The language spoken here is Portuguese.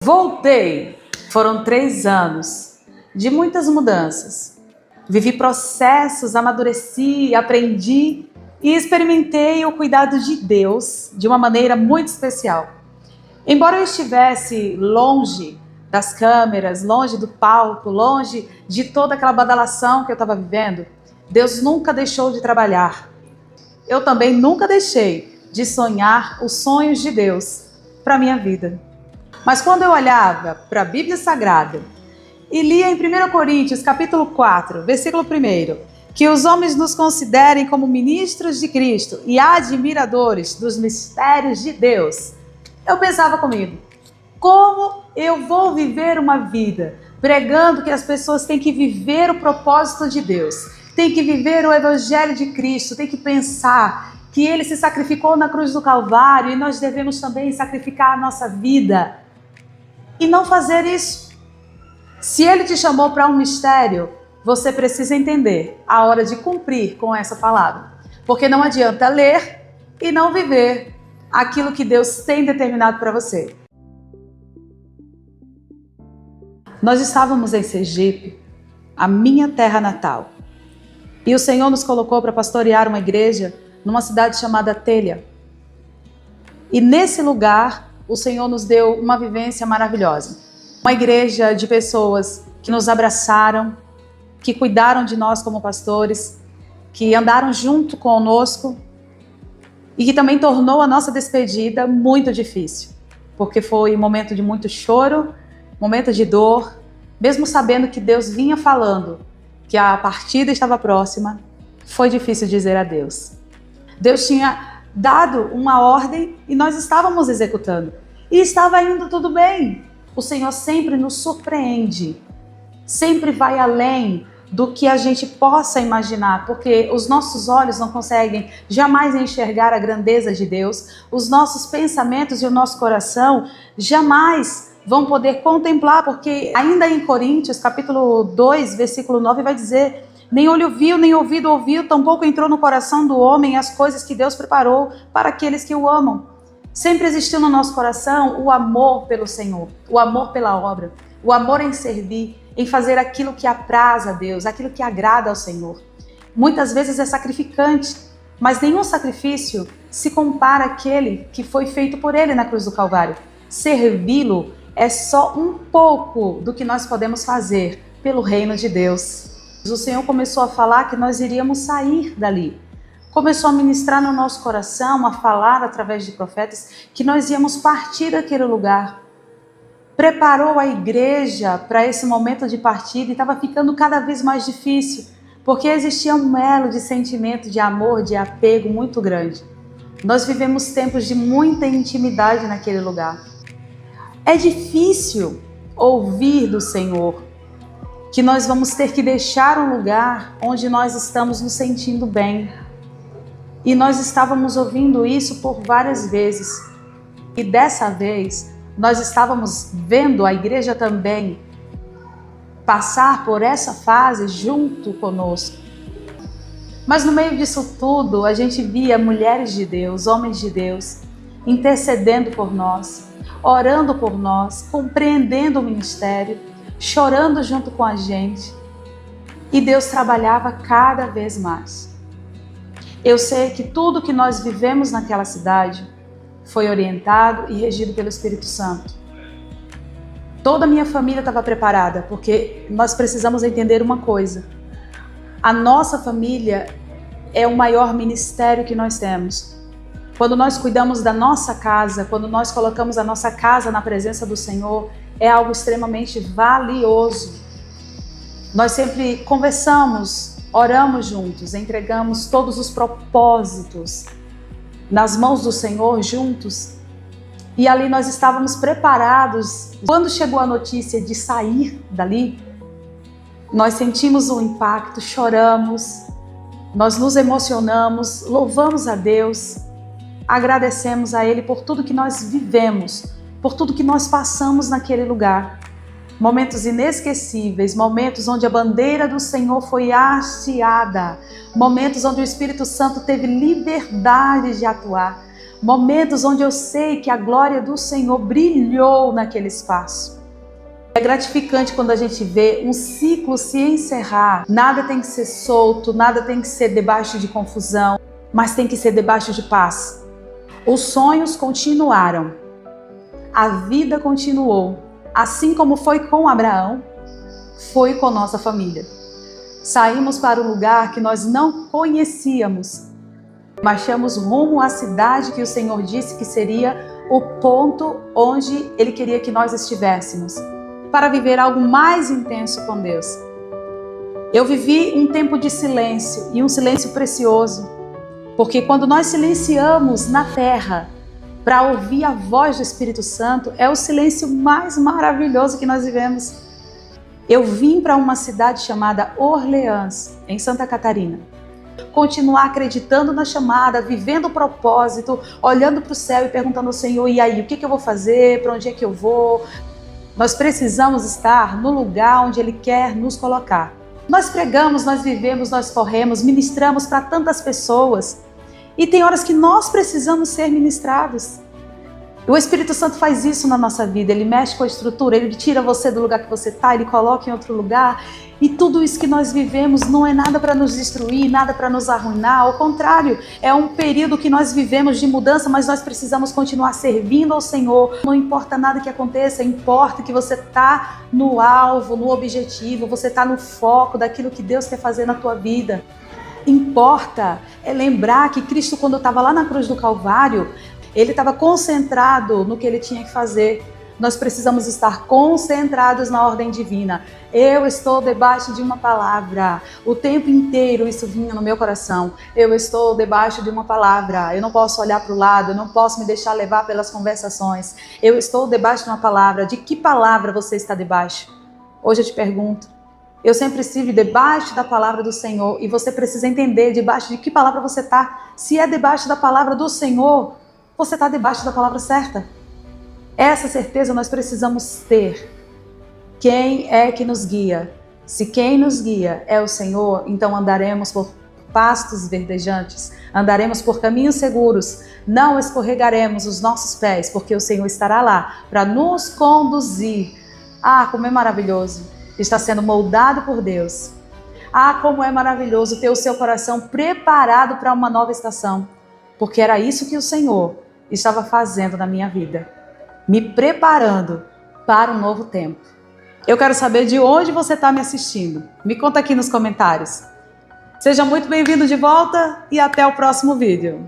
Voltei. Foram 3 anos de muitas mudanças. Vivi processos, amadureci, aprendi e experimentei o cuidado de Deus de uma maneira muito especial. Embora eu estivesse longe das câmeras, longe do palco, longe de toda aquela badalação que eu estava vivendo, Deus nunca deixou de trabalhar. Eu também nunca deixei de sonhar os sonhos de Deus para a minha vida. Mas quando eu olhava para a Bíblia Sagrada e lia em 1 Coríntios capítulo 4, versículo 1, que os homens nos considerem como ministros de Cristo e admiradores dos mistérios de Deus, eu pensava comigo, como eu vou viver uma vida pregando que as pessoas têm que viver o propósito de Deus, têm que viver o Evangelho de Cristo, têm que pensar que Ele se sacrificou na cruz do Calvário e nós devemos também sacrificar a nossa vida e não fazer isso. Se Ele te chamou para um mistério, você precisa entender a hora de cumprir com essa palavra, porque não adianta ler e não viver aquilo que Deus tem determinado para você. Nós estávamos em Sergipe, a minha terra natal, e o Senhor nos colocou para pastorear uma igreja numa cidade chamada Telha. E nesse lugar, o Senhor nos deu uma vivência maravilhosa. Uma igreja de pessoas que nos abraçaram, que cuidaram de nós como pastores, que andaram junto conosco e que também tornou a nossa despedida muito difícil, porque foi um momento de muito choro, momento de dor, mesmo sabendo que Deus vinha falando que a partida estava próxima, foi difícil dizer adeus. Deus tinha dado uma ordem e nós estávamos executando. E estava indo tudo bem. O Senhor sempre nos surpreende, sempre vai além do que a gente possa imaginar, porque os nossos olhos não conseguem jamais enxergar a grandeza de Deus, os nossos pensamentos e o nosso coração jamais vão poder contemplar, porque ainda em Coríntios, capítulo 2, versículo 9, vai dizer: nem olho viu, nem ouvido ouviu, tampouco entrou no coração do homem as coisas que Deus preparou para aqueles que o amam. Sempre existiu no nosso coração o amor pelo Senhor, o amor pela obra, o amor em servir, em fazer aquilo que apraz a Deus, aquilo que agrada ao Senhor. Muitas vezes é sacrificante, mas nenhum sacrifício se compara àquele que foi feito por Ele na cruz do Calvário. Servi-lo é só um pouco do que nós podemos fazer pelo reino de Deus. O Senhor começou a falar que nós iríamos sair dali. Começou a ministrar no nosso coração, a falar através de profetas, que nós íamos partir daquele lugar. Preparou a igreja para esse momento de partida e estava ficando cada vez mais difícil, porque existia um elo de sentimento, de amor, de apego muito grande. Nós vivemos tempos de muita intimidade naquele lugar. É difícil ouvir do Senhor que nós vamos ter que deixar um lugar onde nós estamos nos sentindo bem. E nós estávamos ouvindo isso por várias vezes. E dessa vez, nós estávamos vendo a igreja também passar por essa fase junto conosco. Mas no meio disso tudo, a gente via mulheres de Deus, homens de Deus, intercedendo por nós, orando por nós, compreendendo o ministério, chorando junto com a gente. E Deus trabalhava cada vez mais. Eu sei que tudo que nós vivemos naquela cidade foi orientado e regido pelo Espírito Santo. Toda a minha família estava preparada, porque nós precisamos entender uma coisa. A nossa família é o maior ministério que nós temos. Quando nós cuidamos da nossa casa, quando nós colocamos a nossa casa na presença do Senhor, é algo extremamente valioso. Nós sempre conversamos, oramos juntos, entregamos todos os propósitos nas mãos do Senhor juntos. E ali nós estávamos preparados. Quando chegou a notícia de sair dali, nós sentimos um impacto, choramos, nós nos emocionamos, louvamos a Deus, agradecemos a Ele por tudo que nós vivemos, por tudo que nós passamos naquele lugar. Momentos inesquecíveis, momentos onde a bandeira do Senhor foi hasteada, momentos onde o Espírito Santo teve liberdade de atuar, Momentos onde eu sei que a glória do Senhor brilhou naquele espaço. É gratificante quando a gente vê um ciclo se encerrar. Nada tem que ser solto, nada tem que ser debaixo de confusão, mas tem que ser debaixo de paz. Os sonhos continuaram, a vida continuou, assim como foi com Abraão, foi com nossa família. Saímos para um lugar que nós não conhecíamos, marchamos rumo à cidade que o Senhor disse que seria o ponto onde Ele queria que nós estivéssemos, para viver algo mais intenso com Deus. Eu vivi um tempo de silêncio, e um silêncio precioso, porque quando nós silenciamos na terra para ouvir a voz do Espírito Santo, é o silêncio mais maravilhoso que nós vivemos. Eu vim para uma cidade chamada Orleans, em Santa Catarina. Continuar acreditando na chamada, vivendo o propósito, olhando para o céu e perguntando ao Senhor, e aí, o que eu vou fazer? Para onde é que eu vou? Nós precisamos estar no lugar onde Ele quer nos colocar. Nós pregamos, nós vivemos, nós corremos, ministramos para tantas pessoas. E tem horas que nós precisamos ser ministrados. O Espírito Santo faz isso na nossa vida, Ele mexe com a estrutura, Ele tira você do lugar que você está, Ele coloca em outro lugar. E tudo isso que nós vivemos não é nada para nos destruir, nada para nos arruinar, ao contrário, é um período que nós vivemos de mudança, mas nós precisamos continuar servindo ao Senhor. Não importa nada que aconteça, importa que você está no alvo, no objetivo, você está no foco daquilo que Deus quer fazer na tua vida. Importa é lembrar que Cristo, quando estava lá na cruz do Calvário, Ele estava concentrado no que Ele tinha que fazer. Nós precisamos estar concentrados na ordem divina. Eu estou debaixo de uma palavra. O tempo inteiro isso vinha no meu coração. Eu estou debaixo de uma palavra. Eu não posso olhar para o lado, eu não posso me deixar levar pelas conversações. Eu estou debaixo de uma palavra. De que palavra você está debaixo? Hoje eu te pergunto. Eu sempre estive debaixo da palavra do Senhor e você precisa entender debaixo de que palavra você está. Se é debaixo da palavra do Senhor, você está debaixo da palavra certa. Essa certeza nós precisamos ter. Quem é que nos guia? Se quem nos guia é o Senhor, então andaremos por pastos verdejantes, andaremos por caminhos seguros, não escorregaremos os nossos pés, porque o Senhor estará lá para nos conduzir. Ah, como é maravilhoso! Está sendo moldado por Deus. Ah, como é maravilhoso ter o seu coração preparado para uma nova estação, porque era isso que o Senhor estava fazendo na minha vida, me preparando para um novo tempo. Eu quero saber de onde você está me assistindo. Me conta aqui nos comentários. Seja muito bem-vindo de volta e até o próximo vídeo.